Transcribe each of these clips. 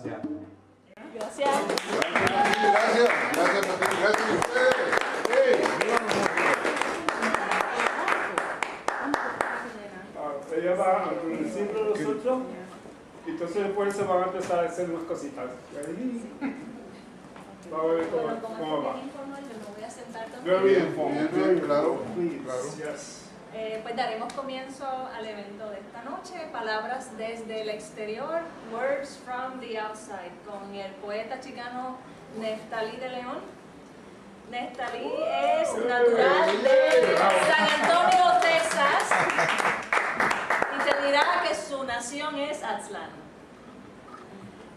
Gracias. Gracias. Gracias a ustedes. Ella va a decir de nosotros y entonces después se van a empezar a hacer unas cositas. Vamos a ver cómo va. Me voy a sentar Very también. informal. Claro. Yes. Pues daremos comienzo al evento de esta noche, palabras desde el exterior, words from the outside, con el poeta chicano Nephtalí de León. Nephtalí es natural de San Antonio, Texas, y te dirá que su nación es Aztlán.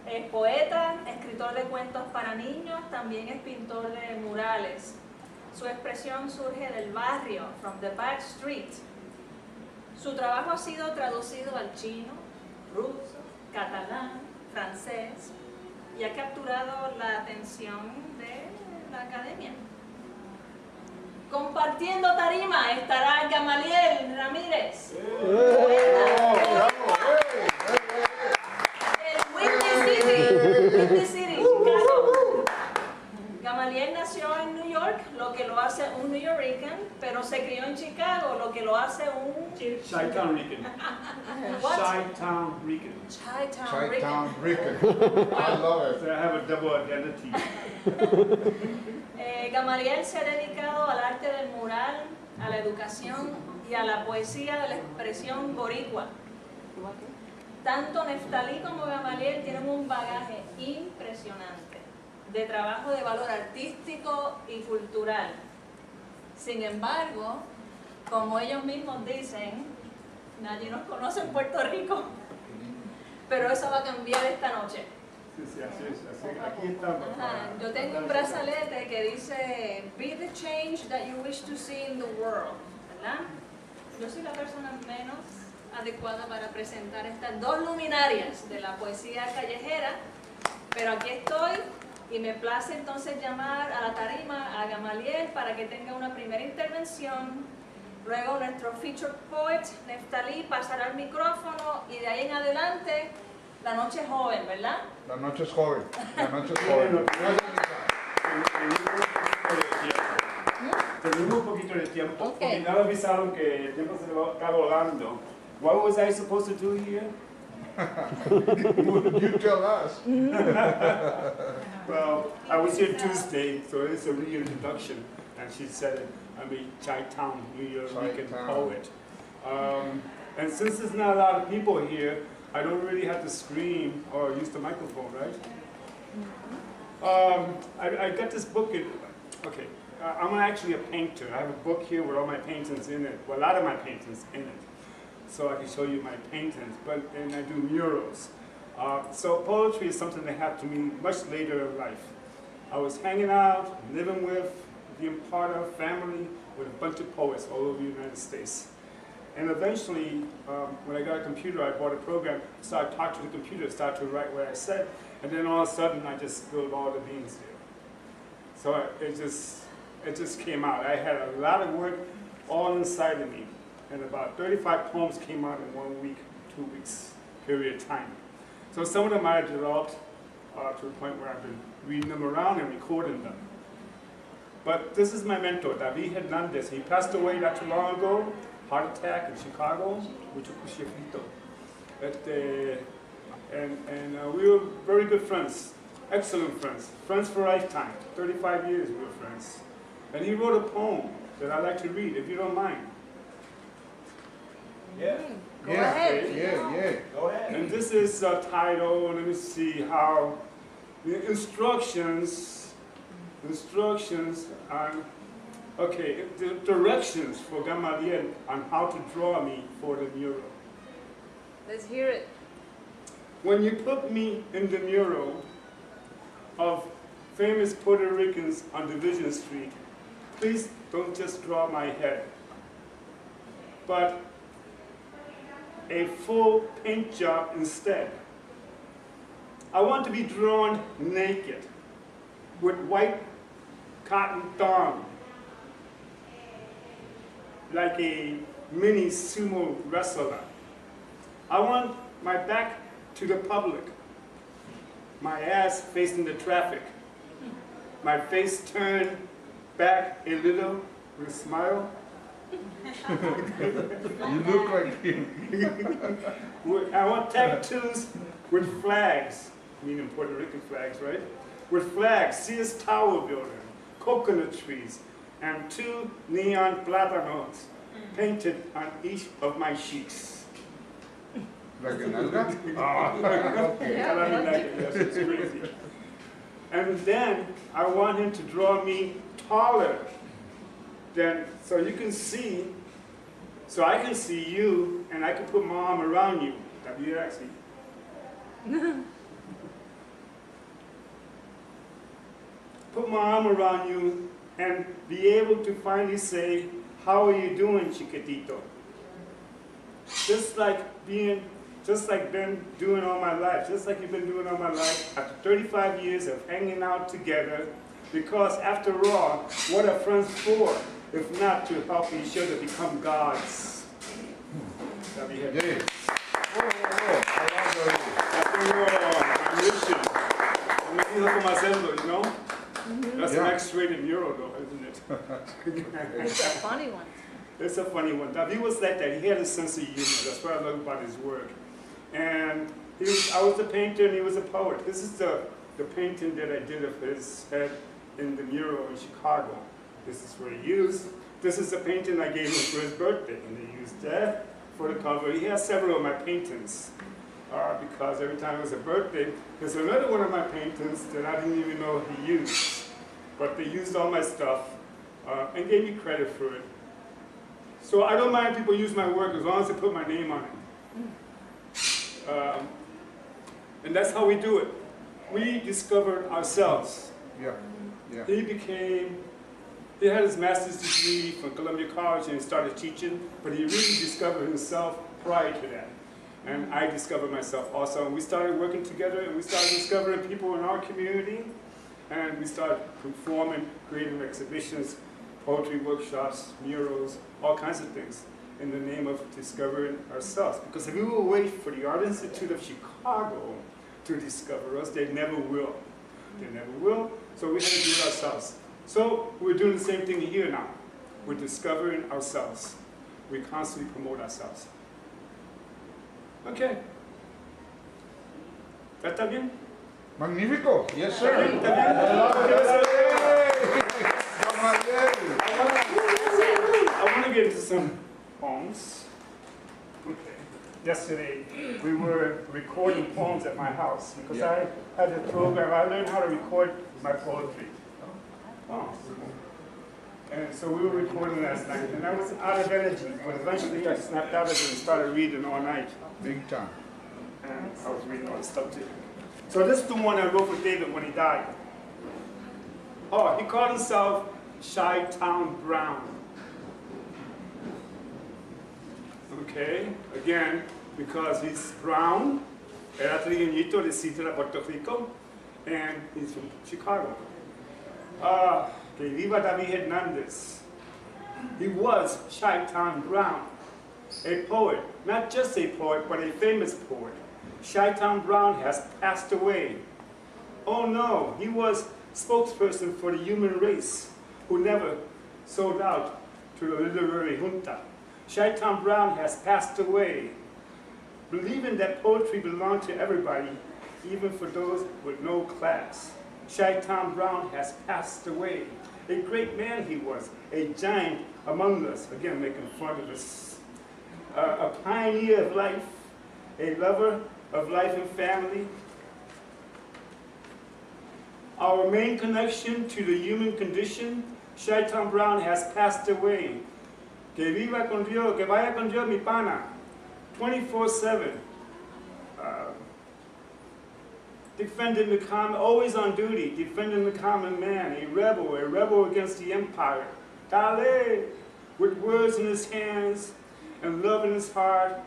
Es poeta, escritor de cuentos para niños, también es pintor de murales. Su expresión surge del barrio, from the back street. Su trabajo ha sido traducido al chino, ruso, catalán, francés y ha capturado la atención de la academia. Compartiendo tarima estará Gamaliel Ramirez, poeta de Whitney City, Chicago. Gamaliel nació en New York, lo que lo hace un New Yorker, pero se crió en Chicago, lo que lo hace un Chi-Town Rican. What? Chi-Town Rican. Chi-Town Rican. I love it. So I have a double identity. Gamaliel se ha dedicado al arte del mural, a la educación y a la poesía de la expresión boricua. Tanto Nephtalí como Gamaliel tienen un bagaje impresionante de trabajo de valor artístico y cultural. Sin embargo, como ellos mismos dicen, nadie nos conoce en Puerto Rico, pero eso va a cambiar esta noche. Sí, así es. Aquí estamos. Yo tengo un brazalete que dice "Be the change that you wish to see in the world", ¿verdad? Yo soy la persona menos adecuada para presentar estas dos luminarias de la poesía callejera, pero aquí estoy y me place entonces llamar a la tarima a Gamaliel para que tenga una primera intervención. Luego nuestro featured poet Nephtalí pasará el micrófono y de ahí en adelante la noche es joven, ¿verdad? La noche es joven. La noche es joven. Tenemos un poquito de tiempo. Ok. Porque ya me avisaron que el tiempo se está volando. What was I supposed to do here? You tell us. Well, I was here Tuesday, so it's a reintroduction. And she said it. I'm a Chi-Town, New York Rican poet. And since there's not a lot of people here, I don't really have to scream or use the microphone, right? I got this book. Okay, I'm actually a painter. I have a book here with all my paintings in it. Well, a lot of my paintings in it. So I can show you my paintings, and I do murals. So poetry is something that happened to me much later in life. I was hanging out, living with, being part of family with a bunch of poets all over the United States. And eventually, when I got a computer, I bought a program, started talking to the computer, started to write what I said, and then all of a sudden I just spilled all the beans there. So it just came out. I had a lot of work all inside of me. And about 35 poems came out in 1 week, 2 weeks period of time. So some of them I developed to the point where I've been reading them around and recording them. But this is my mentor, David Hernandez. He passed away not too long ago, heart attack in Chicago, mucho cuchillito. And we were very good friends, excellent friends, friends for a lifetime. 35 years we were friends. And he wrote a poem that I'd like to read, if you don't mind. Yeah. Go ahead. Yeah. Go ahead. And this is titled, let me see how, the instructions on, okay, the directions for Gamaliel on how to draw me for the mural. Let's hear it. When you put me in the mural of famous Puerto Ricans on Division Street, please don't just draw my head, but a full paint job instead. I want to be drawn naked with white cotton thong, like a mini sumo wrestler. I want my back to the public, my ass facing the traffic, my face turned back a little with a smile. You look like him. I want tattoos with flags, meaning Puerto Rican flags, right? With flags, Sears Tower building, coconut trees, and 2 neon plátanos painted on each of my cheeks. Like a nalga? Okay. I don't like it, yes, it's crazy. And then I want him to draw me taller than, so you can see, so I can see you and I can put my arm around you. Have you actually? Put my arm around you and be able to finally say, how are you doing, chiquitito? Just like been doing all my life, just like you've been doing all my life, after 35 years of hanging out together, because after all, what are friends for, if not to help each other become gods? Yeah. I After all, my mission. You know? That's an X-rated mural though, isn't it? It's a funny one. It's a funny one. David was like that. He had a sense of humor. That's what I love about his work. And I was a painter and he was a poet. This is the painting that I did of his head in the mural in Chicago. This is what he used. This is the painting I gave him for his birthday, and he used that for the cover. He has several of my paintings because every time it was a birthday, there's another one of my paintings that I didn't even know he used. But they used all my stuff and gave me credit for it. So I don't mind people use my work as long as they put my name on it. And that's how we do it. We discovered ourselves. Yeah. He had his master's degree from Columbia College and he started teaching, but he really discovered himself prior to that. And I discovered myself also. And we started working together and we started discovering people in our community. And we started performing, creating exhibitions, poetry workshops, murals, all kinds of things in the name of discovering ourselves. Because if we will wait for the Art Institute of Chicago to discover us, they never will. They never will, so we have to do it ourselves. So we're doing the same thing here now. We're discovering ourselves. We constantly promote ourselves. Okay. ¿Está bien? Magnifico. Yes, sir. ¿Está bien? I want to get into some poems. Okay. Yesterday, we were recording poems at my house because I had a program. I learned how to record my poetry. Oh. And so we were recording last night, and I was out of energy, but eventually I snapped out of it and started reading all night. Big time. And I was reading all the stuff too. So this is the one I wrote for David when he died. Oh, he called himself Chi-Town Brown. Okay, again, because he's brown, era trigueñito de Citra, Puerto Rico, and he's from Chicago. Que viva David Hernandez. He was Chi-Town Brown, a poet, not just a poet, but a famous poet. Chi-Town Brown has passed away. Oh no, he was spokesperson for the human race who never sold out to the literary junta. Chi-Town Brown has passed away, believing that poetry belonged to everybody, even for those with no class. Chi-Town Brown has passed away. A great man he was, a giant among us, again making fun of us. A pioneer of life, a lover of life and family. Our main connection to the human condition, Chi-Town Brown has passed away. Que viva con Dios, que vaya con Dios, mi pana. 24/7. Defending the common, always on duty, defending the common man, a rebel against the empire. Dale, with words in his hands and love in his heart,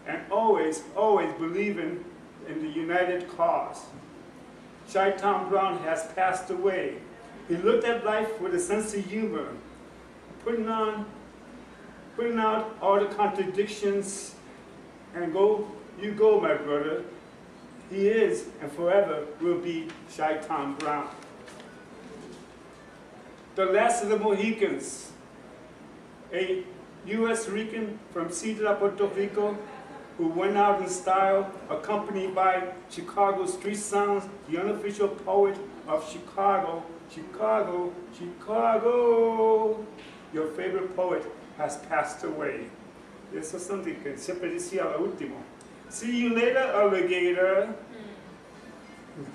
and always, always believing in the united cause. Chi-Town Brown has passed away. He looked at life with a sense of humor, putting out all the contradictions, and you go, my brother. he is and forever will be Chi-Town Brown. The last of the Mohicans, a U.S. Rican from Ciudad, Puerto Rico, who went out in style, accompanied by Chicago Street Sounds, the unofficial poet of Chicago. Chicago, Chicago. Your favorite poet has passed away. Eso es something que siempre decía lo último. See you later, alligator.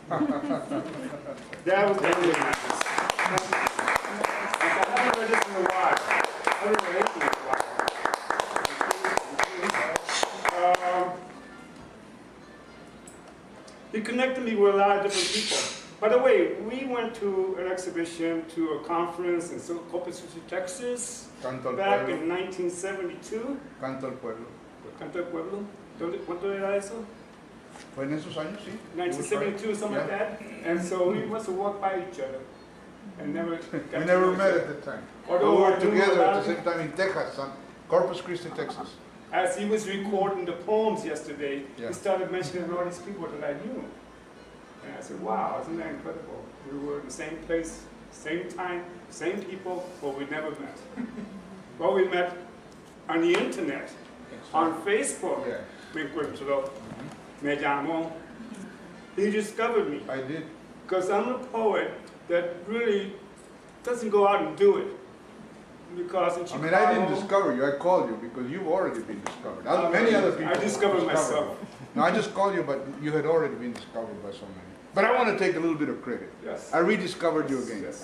That was really nice. I haven't read this in a while. I haven't read this in a while. He connected me with a lot of different people. By the way, we went to an exhibition, to a conference in Corpus Christi, Texas, back in 1972. Canto al pueblo. Canto al Pueblo. ¿Cuánto era eso? Fue en esos años, sí. 1972, something like that. And so we must have walked by each other and never got We never to met know at the time. Although We I were knew together about at the it. same time in Texas, Corpus Christi, Texas. As he was recording the poems yesterday, Yeah. he started mentioning all these people that I knew. And I said, wow, isn't that incredible? We were in the same place, same time, same people, but we never met. Well, we met on the internet, on Facebook. Yeah, Me encontró, me llamó. He discovered me. I did. Because I'm a poet that really doesn't go out and do it. Because in I Chicago, mean, I didn't discover you. I called you because you've already been discovered. Many other people. I discovered myself. No, I just called you, but you had already been discovered by so many. But I want to take a little bit of credit. Yes. I rediscovered you again. Yes.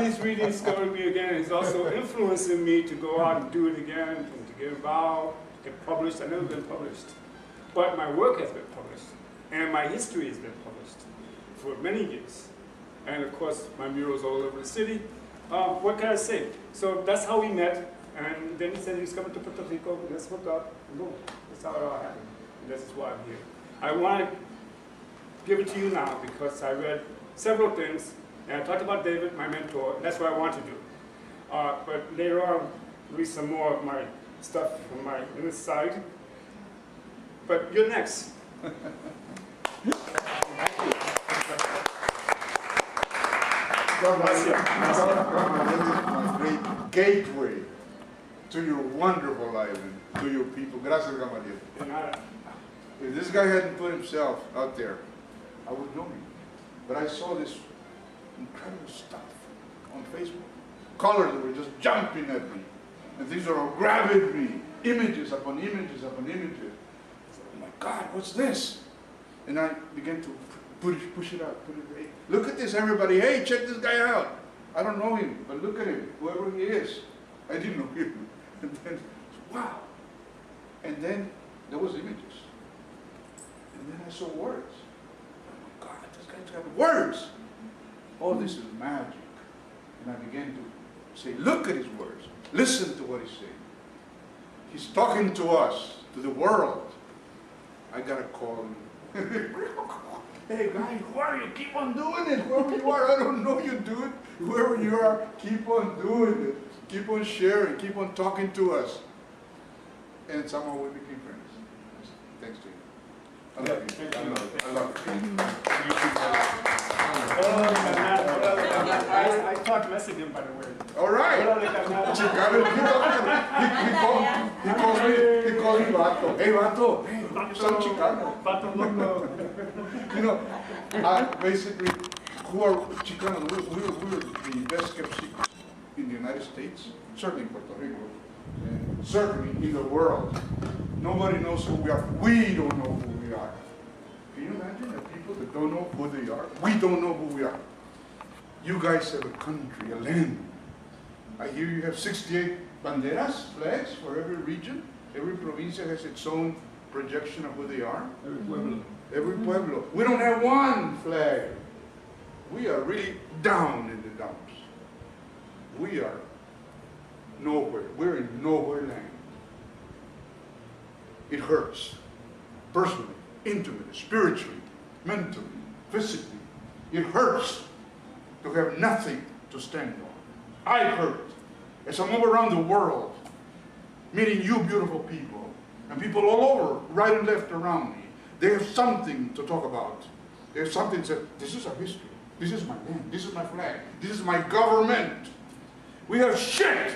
He's rediscovered me again. He's also influencing me to go out and do it again, and to get involved, get published. I've never been published. But my work has been published. And my history has been published for many years. And of course, my murals all over the city. What can I say? So that's how we met. And then he said he's coming to Puerto Rico. Let's hook up. And boom. That's how it all happened. And this is why I'm here. I want to give it to you now because I read several things. And I talked about David, my mentor. And that's what I want to do. But later on, I'll read some more of my stuff from my inner side. But you're next. God bless you. My great gateway to your wonderful life and to your people. Gracias, Gamaliel. If this guy hadn't put himself out there, I would know him. But I saw this incredible stuff on Facebook. Colors that were just jumping at me. And things are all grabbing me. Images upon images upon images. I said, oh my God, what's this? And I began to push it out. Hey, look at this, everybody. Hey, check this guy out. I don't know him, but look at him, whoever he is. I didn't know him. And then, wow. And then there was images. And then I saw words. Oh my God, this guy's got words. Oh, this is magic. And I began to say, look at his words. Listen to what he's saying. He's talking to us, to the world. I got to call him. Hey guys, who are you? Keep on doing it. Whoever you are, I don't know you, dude. Whoever you are, keep on doing it. Keep on sharing. Keep on talking to us. And somehow we became friends. Thanks to you. I love you. I love you. I taught Mexican, by the way. All right. He calls me Vato. Hey, Vato. Hey, you sound Chicano. Vato loco. You know, basically, who are Chicanos? We're the best kept secrets in the United States, certainly in Puerto Rico, and certainly in the world. Nobody knows who we are. We don't know who we are. Can you imagine the people that don't know who they are? We don't know who we are. You guys have a country, a land. I hear you have 68 banderas, flags for every region. Every provincia has its own projection of who they are. Every pueblo. Every pueblo. We don't have one flag. We are really down in the dumps. We are nowhere. We're in nowhere land. It hurts. Personally, intimately, spiritually, mentally, physically. It hurts to have nothing to stand on. I hurt as I move around the world, meeting you beautiful people, and people all over, right and left around me, They have something to talk about. They have something to say, this is our history. This is my land. This is my flag. This is my government. We have shit.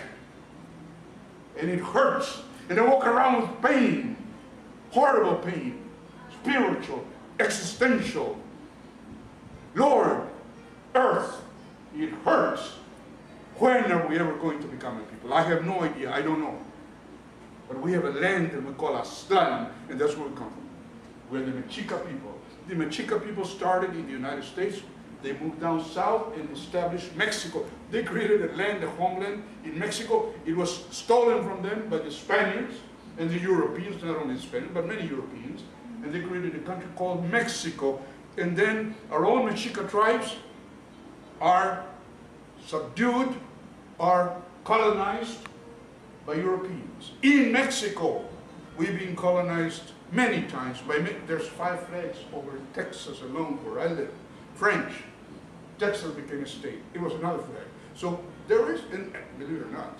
And it hurts. And they walk around with pain. Horrible pain. Spiritual. Existential. Lord, earth, it hurts. When are we ever going to become a people? I have no idea. I don't know. But we have a land that we call Aztlán, and that's where we come from. We're the Mexica people. The Mexica people started in the United States. They moved down south and established Mexico. They created a land, a homeland in Mexico. It was stolen from them by the Spaniards and the Europeans, not only the Spaniards, but many Europeans. And they created a country called Mexico. And then our own Mexica tribes are subdued, are colonized by Europeans. In Mexico, we've been colonized many times. There's 5 flags over Texas alone where I live. French. Texas became a state. It was another flag. So there is, and believe it or not,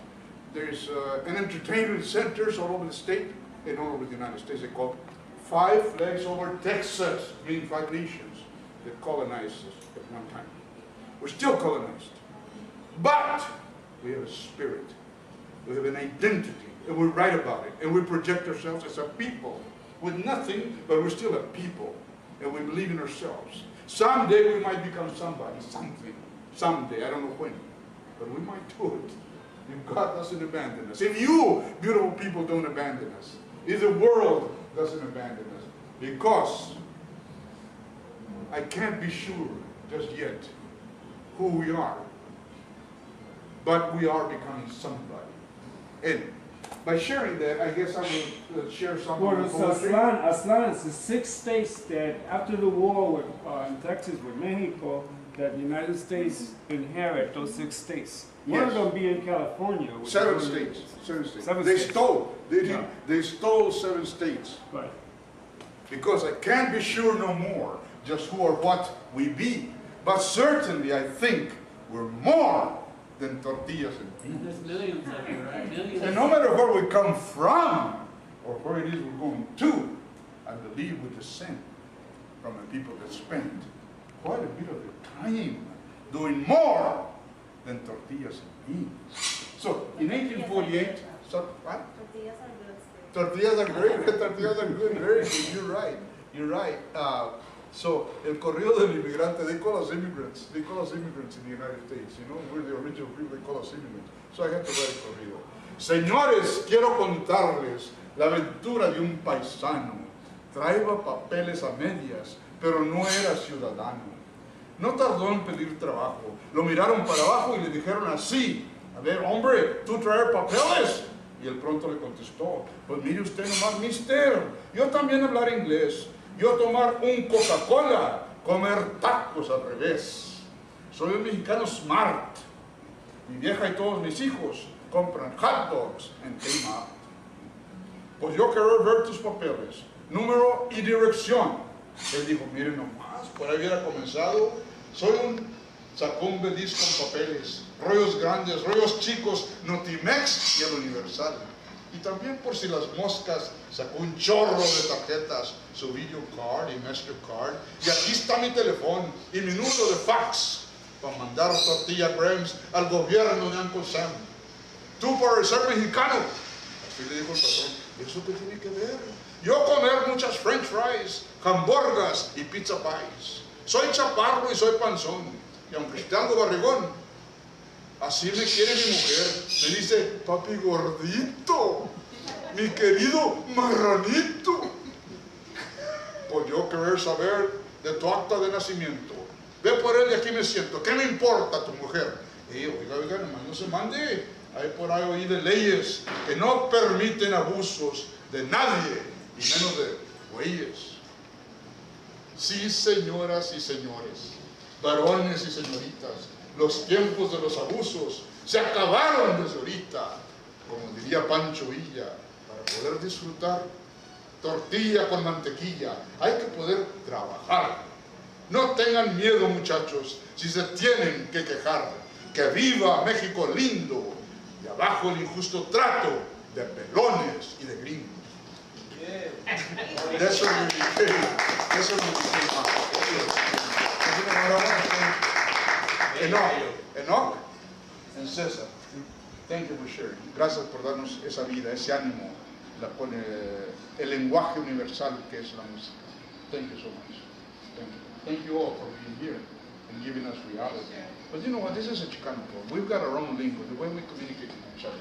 there's an entertainment centers all over the state and all over the United States. They call 5 flags over Texas, meaning 5 nations that colonized us at one time. We're still colonized. But we have a spirit. We have an identity. And we write about it. And we project ourselves as a people with nothing, but we're still a people. And we believe in ourselves. Someday we might become somebody, something. Someday, I don't know when. But we might do it. If God doesn't abandon us. If you, beautiful people, don't abandon us. If the world doesn't abandon us. Because I can't be sure just yet who we are. But we are becoming somebody. And by sharing that, I guess I will share something. Well, Aztlán is the 6 states that after the war with, in Texas with Mexico, that the United States inherit those 6 states. One of them being California. 7 states. 7 states. 7 they states. stole. They, Yeah. they stole 7 states. Right. Because I can't be sure no more just who or what we be. But certainly I think we're more than tortillas and beans. There's millions of you, right? Millions. And no matter where we come from or where it is we're going to, I believe we descend from a people that spent quite a bit of their time doing more than tortillas and beans. So in 1848, so, what? Tortillas are good. Tortillas are great. Tortillas are good. Very good. You're right. You're right. So el corrido del inmigrante, they call us immigrants. They call us immigrants in the United States. You know, we're the original people. They call us immigrants. So I had to write a corrido. Señores, quiero contarles la aventura de un paisano. Traía papeles a medias, pero no era ciudadano. No tardó en pedir trabajo. Lo miraron para abajo y le dijeron así: a ver, hombre, ¿tú traer papeles? Y él pronto le contestó: pues mire usted nomás, mister, yo también hablar inglés. Yo tomar un Coca-Cola, comer tacos al revés. Soy un mexicano smart. Mi vieja y todos mis hijos compran hot dogs en Kmart. Pues yo quiero ver tus papeles, número y dirección. Él dijo: miren nomás, por ahí hubiera comenzado. Sacó un beliz con papeles, rollos grandes, rollos chicos, Notimex y el Universal. Y también por si las moscas, sacó un chorro de tarjetas, su video card y Mastercard. Y aquí está mi teléfono y mi número de fax para mandar tortilla Brems al gobierno de Uncle Sam. Tú por ser mexicano. Así le dijo el patrón: ¿eso qué tiene que ver? Yo comer muchas french fries, hamburgas y pizza pies. Soy chaparro y soy panzón. Y aunque esté algo barrigón, así me quiere mi mujer. Me dice: papi gordito, mi querido marranito. Pues yo querer saber de tu acta de nacimiento. Ve por él y aquí me siento. ¿Qué me importa tu mujer? Oiga, nomás no se mande. Hay por ahí oí de leyes que no permiten abusos de nadie, y menos de güeyes. Sí, señoras y señores, varones y señoritas, los tiempos de los abusos se acabaron desde ahorita, como diría Pancho Villa. Para poder disfrutar tortilla con mantequilla hay que poder trabajar. No tengan miedo, muchachos, si se tienen que quejar. Que viva México lindo y abajo el injusto trato de pelones y de gringos. That's when we became Enoch and César. Thank you for sharing. Gracias por darnos esa vida, ese ánimo, el lenguaje universal que es la música. Thank you so much. Thank you. Thank you all for being here and giving us reality. But you know what? This is a Chicano club. We've got our own lingo, the way we communicate with each other.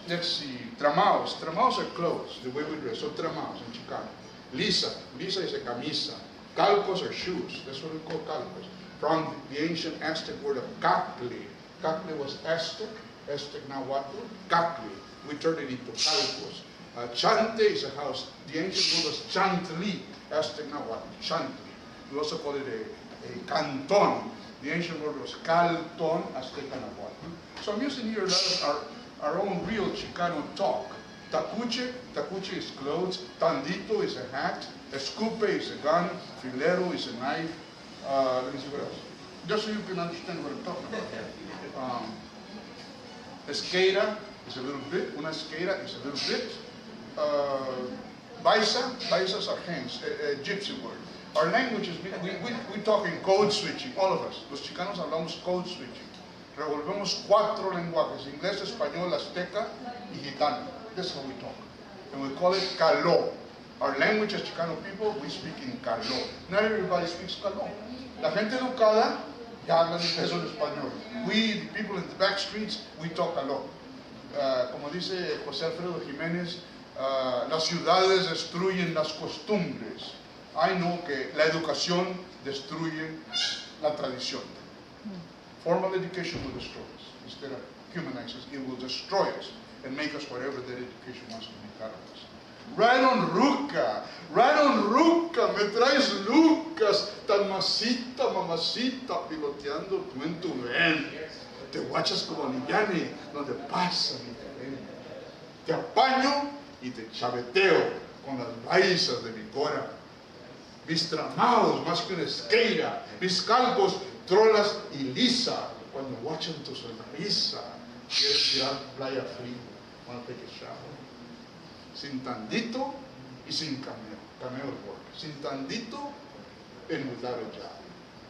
Let's see. Tramaos. Tramaos are clothes, the way we dress. So tramaos in Chicano. Lisa. Lisa is a camisa. Calcos are shoes. That's what we call calcos. From the ancient Aztec word of cacli. Cacli was Aztec. Aztec Nahuatl. Cacli. We turned it into calcos. Chante is a house. The ancient word was chantli. Aztec Nahuatl. Chantli. We also call it a canton. The ancient word was calton, Azteca Nahuatl. So I'm using here a lot of our own real Chicano talk. Tacuche, tacuche is clothes. Tandito is a hat. Escupe is a gun. Filero is a knife. Let me see what else. Just so you can understand what I'm talking about. Esqueira is a little bit. Una esqueira is a little bit. Baisa, baisas are hands, a gypsy word. Our language is, we talk in code switching, all of us. Los chicanos hablamos code switching. Revolvemos 4 lenguajes, inglés, español, azteca y gitano. That's how we talk. And we call it caló. Our language as Chicano people, we speak in caló. Not everybody speaks caló. La gente educada ya habla inglés o español. We, the people in the back streets, we talk caló. Como dice José Alfredo Jiménez, las ciudades destruyen las costumbres. I know que la educación destruye la tradición. Formal education will destroy us. Instead of humanize us, it will destroy us and make us whatever that education wants to make out of us. Right on Ruca, me traes Lucas, tan masita, mamacita, piloteando tú en tu ven. Te guachas como Lillani, donde pasa mi tren. Te apaño y te chaveteo con las baisas de mi cora. Mis tramados más que una esqueira, mis calcos, trolas y lisa. Cuando guachan tu sonrisa, quieres tirar playa fría, wanna take a shower. Sin tandito y sin cameo. Cameo es work. Sin tandito and without a job.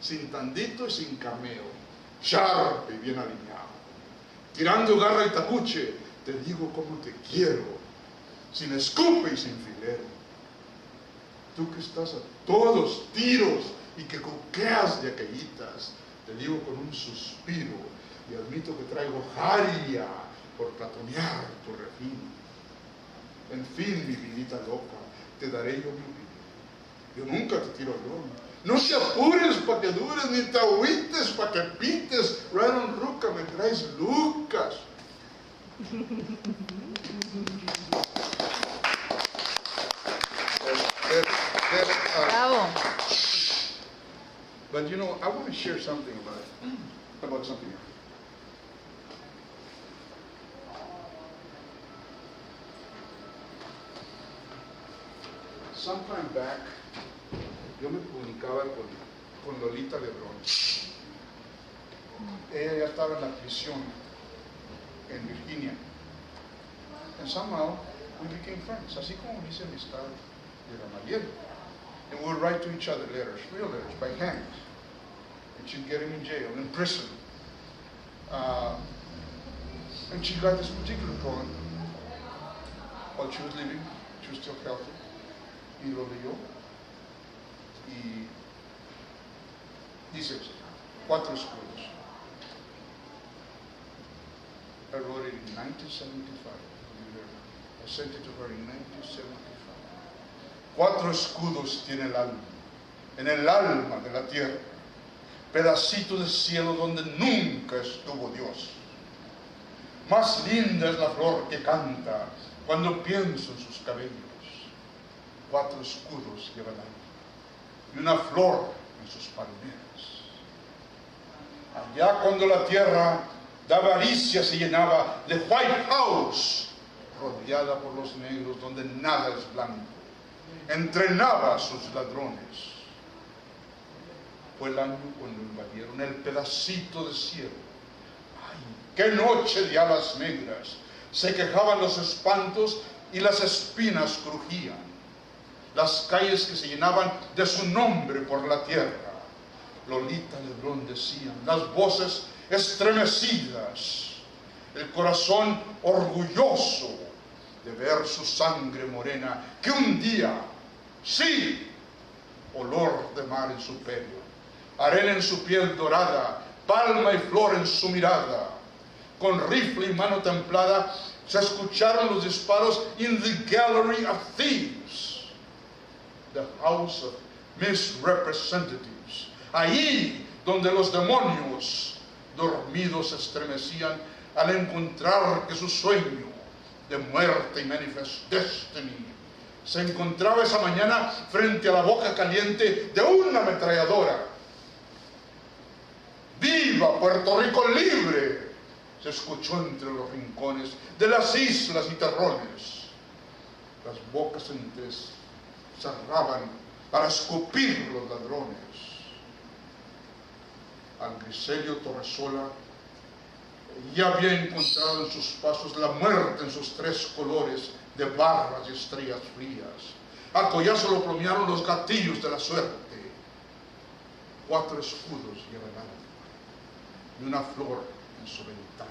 Sin tandito y sin cameo. Sharp y bien alineado. Tirando garra y tacuche, te digo cómo te quiero. Sin escupe y sin filero. Tú que estás a todos tiros y que coqueas de aquellitas, te digo con un suspiro y admito que traigo jaria por platonear tu refino. En fin, mi vidita loca, te daré yo mi vida. Yo nunca te tiro al horno. No te apures pa' que dures, ni te agüites pa' que pites. Right on Ruca, me traes Lucas. Bravo. But you know, I want to share something about something. Sometime back, yo me comunicaba con Lolita León. Ella ya estaba en la prisión en Virginia. And somehow we became friends, así como hice amistad de Gamaliel. And we would write to each other letters, real letters, by hand. And she'd get him in jail, in prison. And she got this particular poem while she was living. She was still healthy. Y lo leyó. Y dice, 4 escudos. I wrote it in 1975. I sent it to her in 1975. 4 escudos tiene el alma, en el alma de la tierra, pedacito de cielo donde nunca estuvo Dios. Más linda es la flor que canta cuando pienso en sus cabellos. 4 escudos lleva el alma y una flor en sus palmeras. Allá cuando la tierra de avaricia se llenaba de White House, rodeada por los negros donde nada es blanco, entrenaba a sus ladrones. Fue el año cuando invadieron el pedacito de cielo. ¡Ay, qué noche de alas negras! Se quejaban los espantos y las espinas crujían. Las calles que se llenaban de su nombre por la tierra. Lolita Lebrón decían, las voces estremecidas, el corazón orgulloso de ver su sangre morena, que un día, sí, olor de mar en su pelo, arena en su piel dorada, palma y flor en su mirada, con rifle y mano templada, se escucharon los disparos in the gallery of thieves, the house of misrepresentatives, ahí donde los demonios dormidos se estremecían al encontrar que su sueño de muerte y manifest destiny se encontraba esa mañana frente a la boca caliente de una ametralladora. ¡Viva Puerto Rico libre! Se escuchó entre los rincones de las islas y terrones. Las bocas cerraban para escupir los ladrones. Al Griselio Torresola ya había encontrado en sus pasos la muerte en sus tres colores de barras y estrellas frías. A Collazo lo plomearon los gatillos de la suerte. 4 escudos lleva el alma y una flor en su ventana.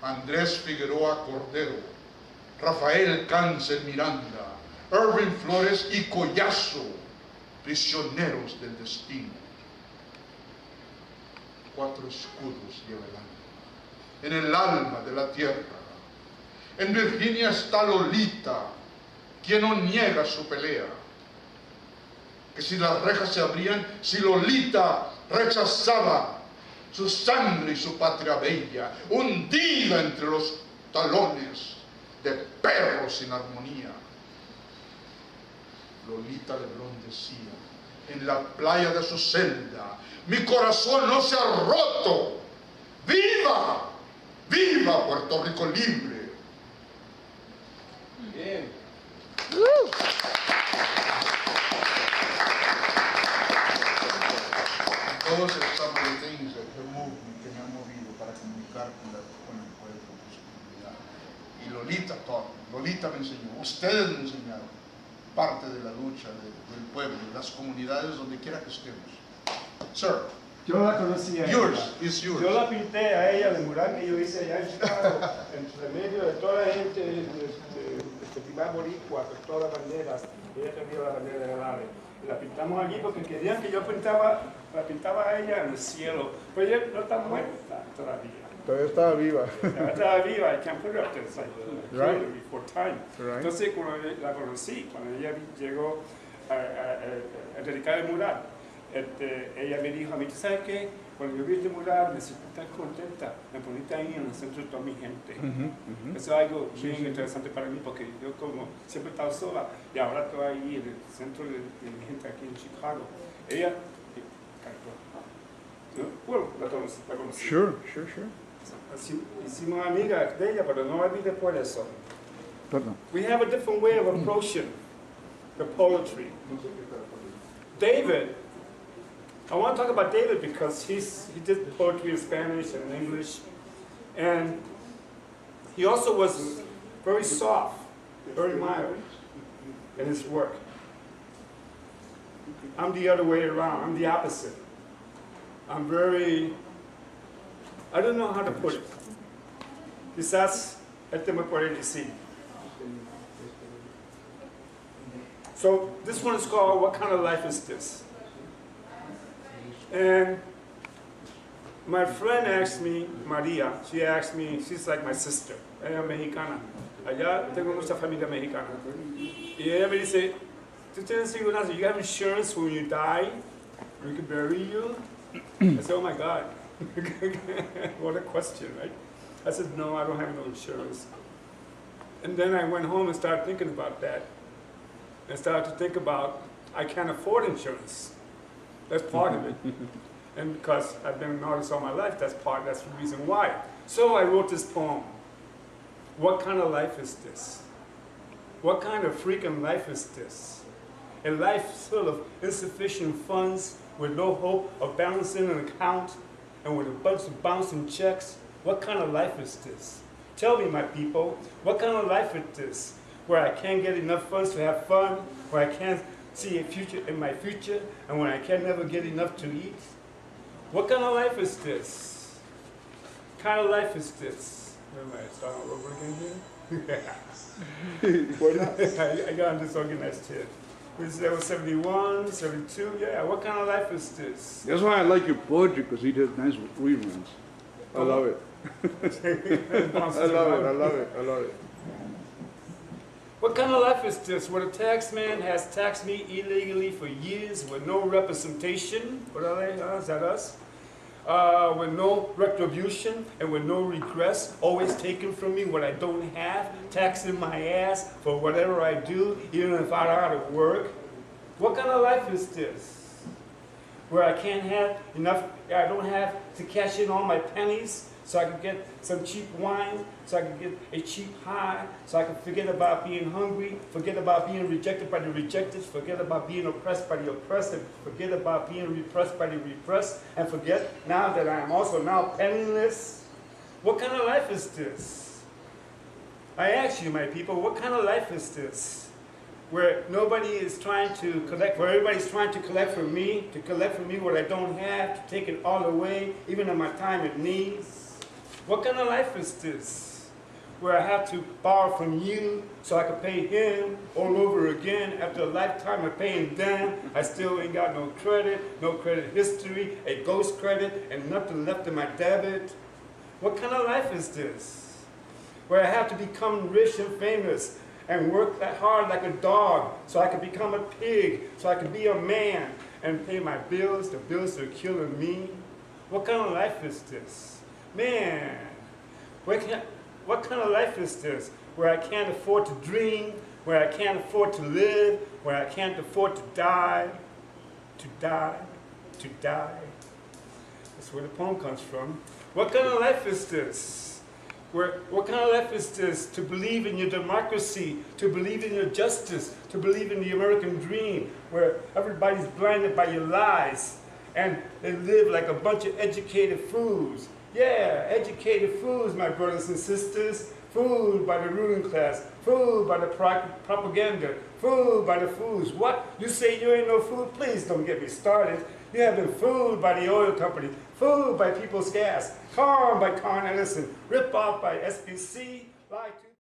Andrés Figueroa Cordero, Rafael Cáncer Miranda, Irving Flores y Collazo, prisioneros del destino. 4 escudos lleva el alma, en el alma de la tierra. En Virginia está Lolita, quien no niega su pelea. Que si las rejas se abrían, si Lolita rechazaba su sangre y su patria bella, hundida entre los talones de perros sin armonía. Lolita Lebrón decía, en la playa de su celda, mi corazón no se ha roto. ¡Viva! ¡Viva Puerto Rico libre! Bien. Todos estamos de things that have moved me, que me han movido para comunicar con el pueblo, con su comunidad. Y Lolita taught me, Lolita me enseñó, ustedes me enseñaron parte de la lucha del pueblo, de las comunidades, donde quiera que estemos. Sir, Yo la conocí a yours ella. is yours. Yo la pinté a ella de mural que yo hice allá en Chicago, entre medio de toda la gente de Festival Boricua, con todas las banderas. Ella tenía la bandera de la AVE. Y la pintamos allí porque querían que yo la pintaba a ella en el cielo. Pero ella no está muerta todavía. Todavía estaba viva. Estaba viva, I can't put her up there, it's like Right. before time. Right. Entonces, cuando la conocí, cuando ella llegó a dedicar el mural, ella me dijo a mí, ¿tú sabes qué? Cuando yo vi este mural, me sentí tan contenta, me poniste ahí en el centro de toda mi gente. Eso es algo bien interesante para mí, porque yo como siempre he estado sola, y ahora estoy ahí en el centro de mi gente aquí en Chicago. Ella, bueno, la conocí. Sure. Hicimos amigas de ella, pero no la vi después de eso. Perdón. We have a different way of approaching the poetry. David, I want to talk about David because he did poetry in Spanish and in English, and he also was very soft, very mild in his work. I'm the other way around. I'm the opposite. I'm I don't know how to put it. Quizás este me puede decir. So this one is called What Kind of Life Is This? And my friend asked me, Maria, she asked me, she's like my sister, ella es mexicana. Allá tengo mucha familia mexicana. Y ella me dice, ¿tú tienes seguridad? You have insurance when you die? We can bury you? I said, oh my God. What a question, right? I said, no, I don't have no insurance. And then I went home and started thinking about that. And started to think about, I can't afford insurance. That's part of it. And because I've been an artist all my life, that's the reason why. So I wrote this poem. What kind of life is this? What kind of freaking life is this? A life full of insufficient funds, with no hope of balancing an account, and with a bunch of bouncing checks. What kind of life is this? Tell me, my people, what kind of life is this? Where I can't get enough funds to have fun, where I can't see a future in my future, and when I can never get enough to eat? What kind of life is this? What kind of life is this? Am I starting all over again here? I got disorganized here. That was 71, 72, yeah. What kind of life is this? That's why I like your poetry, because he does nice reruns. I love it. I love it. What kind of life is this, where the taxman has taxed me illegally for years with no representation? What are they? Is that us? With no retribution and with no regrets, always taking from me what I don't have, taxing my ass for whatever I do, even if I'm out of work. What kind of life is this? Where I can't have enough, I don't have to cash in all my pennies so I can get some cheap wine, so I can get a cheap high, so I can forget about being hungry, forget about being rejected by the rejected, forget about being oppressed by the oppressed, and forget about being repressed by the repressed, and forget now that I am also now penniless. What kind of life is this? I ask you, my people, what kind of life is this? Where nobody is trying to collect, where everybody's trying to collect from me what I don't have, to take it all away, even in my time of need. What kind of life is this? Where I have to borrow from you so I can pay him all over again after a lifetime of paying them. I still ain't got no credit history, a ghost credit, and nothing left in my debit. What kind of life is this? Where I have to become rich and famous and work that hard like a dog so I can become a pig, so I can be a man and pay my bills, the bills that are killing me. What kind of life is this? Man, what kind of life is this? Where I can't afford to dream, where I can't afford to live, where I can't afford to die. That's where the poem comes from. What kind of life is this? What kind of life is this? To believe in your democracy, to believe in your justice, to believe in the American dream, where everybody's blinded by your lies, and they live like a bunch of educated fools. Yeah, educated fools, my brothers and sisters. Fooled by the ruling class, fooled by the propaganda, fooled by the fools. What? You say you ain't no fool? Please don't get me started. You have been fooled by the oil company, fooled by People's Gas, conned by Con Edison, ripped off by SBC, lied to.